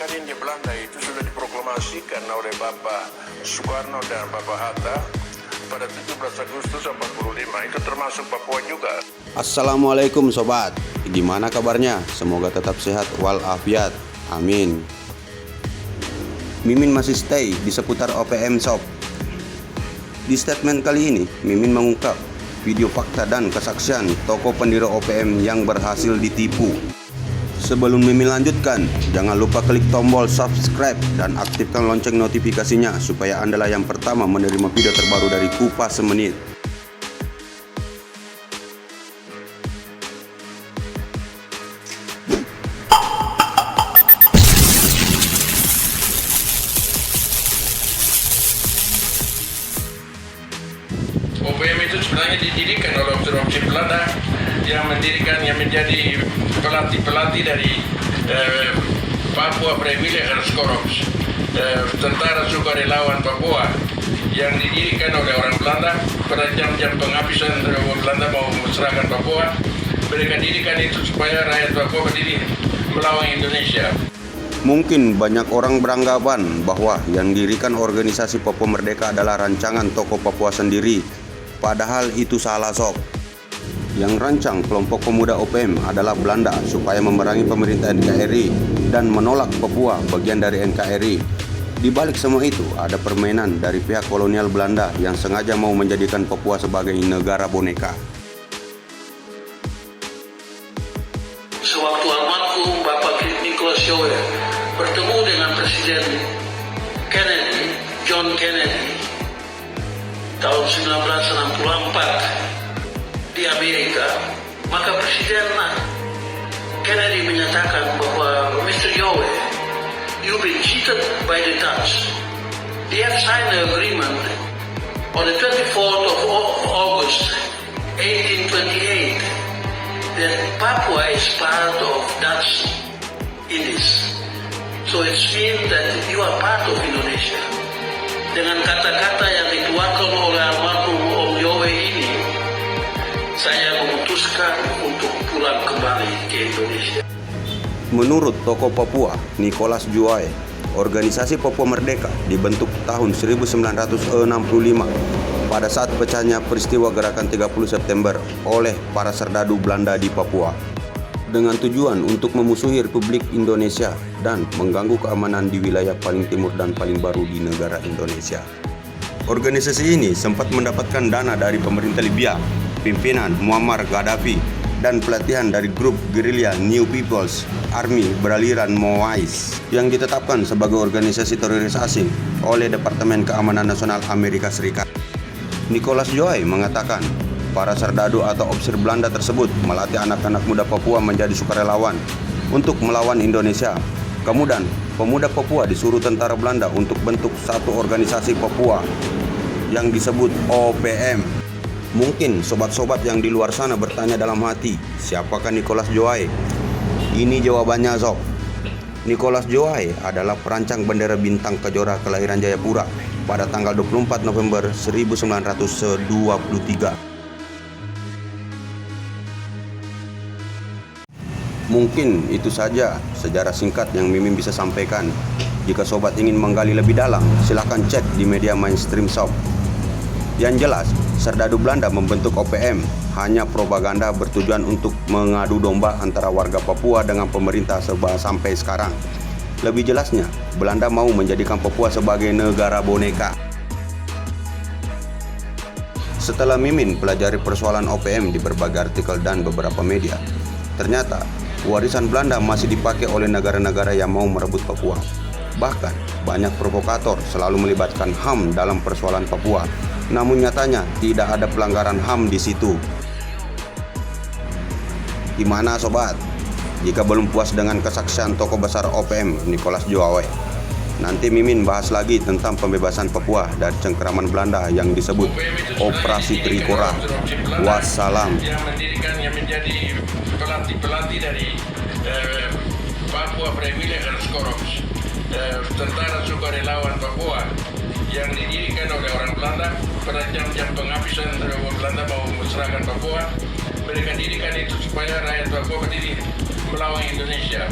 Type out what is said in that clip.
kemerdekaan di Belanda itu sudah diproklamasikan oleh Bapak Soekarno dan Bapak Hatta pada 17 Agustus 45. Itu termasuk Papua juga. Assalamualaikum sobat, gimana kabarnya? Semoga tetap sehat walafiat, amin. Mimin masih stay di seputar OPM Shop. Di statement kali ini, Mimin mengungkap video fakta dan kesaksian tokoh pendiri OPM yang berhasil ditipu. Sebelum Mimin lanjutkan, jangan lupa klik tombol subscribe dan aktifkan lonceng notifikasinya supaya Anda yang pertama menerima video terbaru dari Kupas Semenit. OPM itu sebenarnya didirikan oleh ofisir-ofisir Belanda yang mendirikan, yang menjadi pelatih-pelatih dari Papua Privileged Corps, tentara sukarelawan Papua yang didirikan oleh orang Belanda pada jam-jam penghabisan Belanda mau menserahkan Papua. Mereka dirikan itu supaya rakyat Papua berdiri melawan Indonesia. Mungkin banyak orang beranggapan bahwa yang dirikan organisasi Papua Merdeka adalah rancangan tokoh Papua sendiri. Padahal itu salah sob. Yang rancang kelompok pemuda OPM adalah Belanda supaya memerangi pemerintah NKRI dan menolak Papua bagian dari NKRI. Di balik semua itu ada permainan dari pihak kolonial Belanda yang sengaja mau menjadikan Papua sebagai negara boneka. Sewaktu almarhum Bapak Nicholas Jowe bertemu dengan Presiden Kennedy, John Kennedy, tahun 1964 di Amerika, maka Presiden Kennedy menyatakan bahwa Mr. Jowe, you've been cheated by the Dutch. They have signed an agreement on the 24th of August 1828 that Papua is part of Dutch Indies. So it means that you are part of Indonesia. Dengan kata-kata yang dikeluarkan oleh almarhum Om Jowe ini, saya memutuskan untuk pulang kembali ke Indonesia. Menurut tokoh Papua, Nicholas Jowe, organisasi Papua Merdeka dibentuk tahun 1965 pada saat pecahnya peristiwa gerakan 30 September oleh para serdadu Belanda di Papua dengan tujuan untuk memusuhi Republik Indonesia dan mengganggu keamanan di wilayah paling timur dan paling baru di negara Indonesia. Organisasi ini sempat mendapatkan dana dari pemerintah Libya, pimpinan Muammar Gaddafi, dan pelatihan dari grup gerilya New People's Army beraliran Maois yang ditetapkan sebagai organisasi teroris asing oleh Departemen Keamanan Nasional Amerika Serikat. Nicholas Jowe mengatakan para serdadu atau ofisir Belanda tersebut melatih anak-anak muda Papua menjadi sukarelawan untuk melawan Indonesia. Kemudian pemuda Papua disuruh tentara Belanda untuk bentuk satu organisasi Papua yang disebut OPM. Mungkin sobat-sobat yang di luar sana bertanya dalam hati, siapakah Nicholas Jowe? Ini jawabannya sob. Nicholas Jowe adalah perancang bendera bintang Kejora kelahiran Jayapura pada tanggal 24 November 1923. Mungkin itu saja sejarah singkat yang Mimin bisa sampaikan. Jika sobat ingin menggali lebih dalam, silahkan cek di media mainstream shop. Yang jelas, serdadu Belanda membentuk OPM hanya propaganda bertujuan untuk mengadu domba antara warga Papua dengan pemerintah sampai sekarang. Lebih jelasnya, Belanda mau menjadikan Papua sebagai negara boneka. Setelah Mimin pelajari persoalan OPM di berbagai artikel dan beberapa media, ternyata warisan Belanda masih dipakai oleh negara-negara yang mau merebut Papua. Bahkan, banyak provokator selalu melibatkan HAM dalam persoalan Papua. Namun nyatanya tidak ada pelanggaran HAM di situ. Gimana sobat? Jika belum puas dengan kesaksian tokoh besar OPM Nicholas Jowe, nanti Mimin bahas lagi tentang pembebasan Papua dari cengkeraman Belanda yang disebut Operasi Trikora. Wassalam. Yang mendirikan, yang menjadi pelatih-pelatih dari Papua Privileged Corps, tentara sukarelawan Papua yang didirikan oleh orang Belanda pada jam-jam penghabisan Belanda mau menserahkan Papua. Mereka dirikan itu supaya rakyat Papua berdiri melawan Indonesia.